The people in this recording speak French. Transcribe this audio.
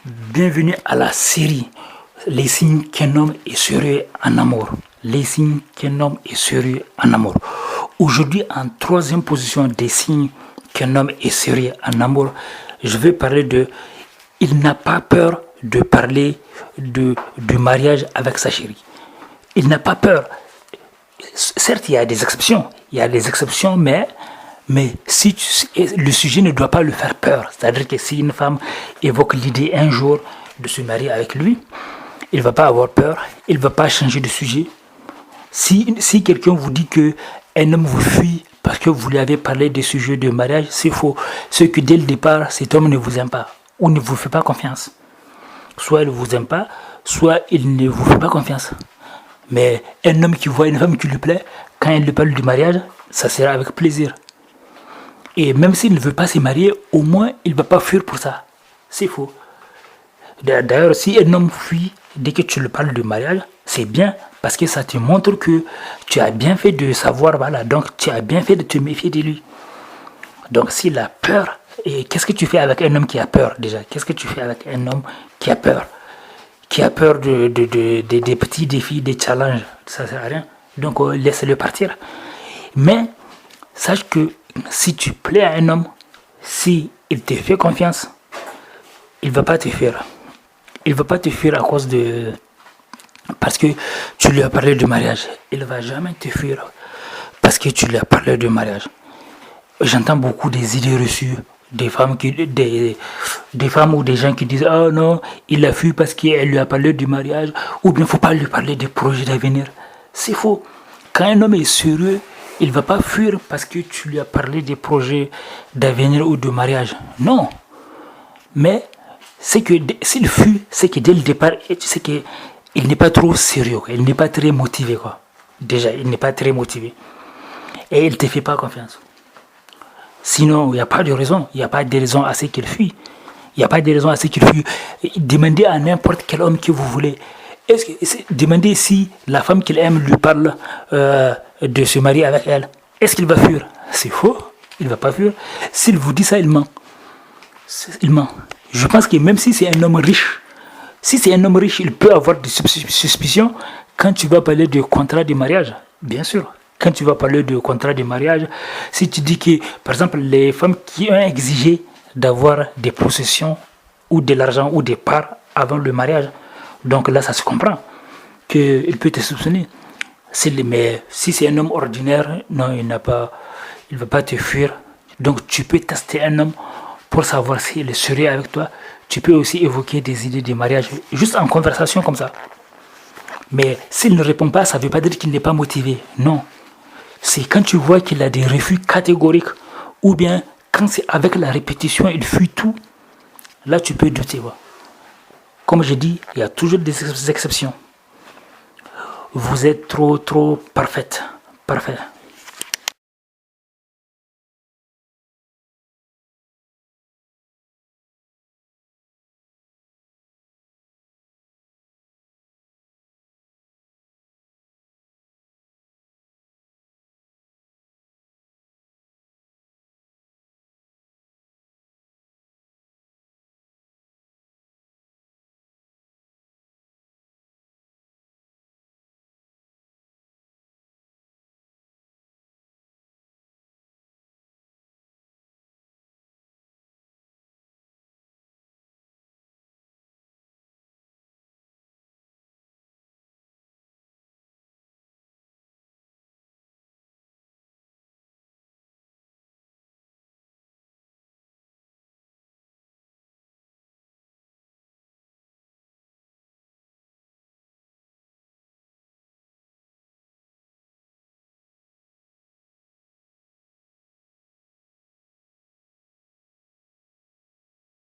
Bienvenue à la série Les signes qu'un homme est sérieux en amour. Les signes qu'un homme est sérieux en amour. Aujourd'hui, en troisième position des signes qu'un homme est sérieux en amour, je vais parler de il n'a pas peur de parler du mariage avec sa chérie. Il n'a pas peur. Certes, il y a des exceptions, mais si le sujet ne doit pas lui faire peur. C'est-à-dire que si une femme évoque l'idée un jour de se marier avec lui, il ne va pas avoir peur, il ne va pas changer de sujet. Si quelqu'un vous dit qu'un homme vous fuit parce que vous lui avez parlé des sujets de mariage, c'est faux. C'est que dès le départ, cet homme ne vous aime pas ou ne vous fait pas confiance. Soit il ne vous aime pas, soit il ne vous fait pas confiance. Mais un homme qui voit une femme qui lui plaît, quand il lui parle du mariage, ça sera avec plaisir. Et même s'il ne veut pas se marier, au moins il ne va pas fuir pour ça. C'est faux. D'ailleurs, si un homme fuit dès que tu lui parles de mariage, c'est bien parce que ça te montre que tu as bien fait de savoir, voilà, donc tu as bien fait de te méfier de lui. Donc s'il a peur, et qu'est-ce que tu fais avec un homme qui a peur déjà? Qu'est-ce que tu fais avec un homme qui a peur? Qui a peur des petits défis, des challenges, ça ne sert à rien. Donc laisse-le partir. Mais sache que si tu plais à un homme, si il te fait confiance, il ne va pas te fuir. Il ne va pas te fuir à cause de... Parce que tu lui as parlé de mariage. Il ne va jamais te fuir parce que tu lui as parlé de mariage. J'entends beaucoup des idées reçues, des femmes ou des gens qui disent « Oh non, il a fui parce qu'elle lui a parlé du mariage. » Ou bien il ne faut pas lui parler des projets d'avenir. C'est faux. Quand un homme est sérieux, il ne va pas fuir parce que tu lui as parlé des projets d'avenir ou de mariage. Non. Mais c'est que s'il fuit, c'est que dès le départ, c'est qu'il n'est pas trop sérieux. Il n'est pas très motivé, quoi. Déjà, il n'est pas très motivé. Et il ne te fait pas confiance. Sinon, il n'y a pas de raison. Il n'y a pas de raison à ce qu'il fuit. Il n'y a pas de raison à ce qu'il fuit. Demandez à n'importe quel homme que vous voulez. Demandez si la femme qu'il aime lui parle de se marier avec elle. Est-ce qu'il va fuir? C'est faux. Il ne va pas fuir. S'il vous dit ça, il ment. Il ment. Je pense que même si c'est un homme riche, il peut avoir des suspicions quand tu vas parler de contrat de mariage. Bien sûr. Quand tu vas parler de contrat de mariage, si tu dis que, par exemple, les femmes qui ont exigé d'avoir des possessions ou de l'argent ou des parts avant le mariage, donc là, ça se comprend qu'il peut te soupçonner. Mais si c'est un homme ordinaire, non, il ne va pas te fuir. Donc, tu peux tester un homme pour savoir s'il est sérieux avec toi. Tu peux aussi évoquer des idées de mariage, juste en conversation comme ça. Mais s'il ne répond pas, ça ne veut pas dire qu'il n'est pas motivé. Non. C'est quand tu vois qu'il a des refus catégoriques, ou bien quand c'est avec la répétition, il fuit tout, là tu peux douter. Comme je dis, il y a toujours des exceptions. Vous êtes trop parfaite, parfait.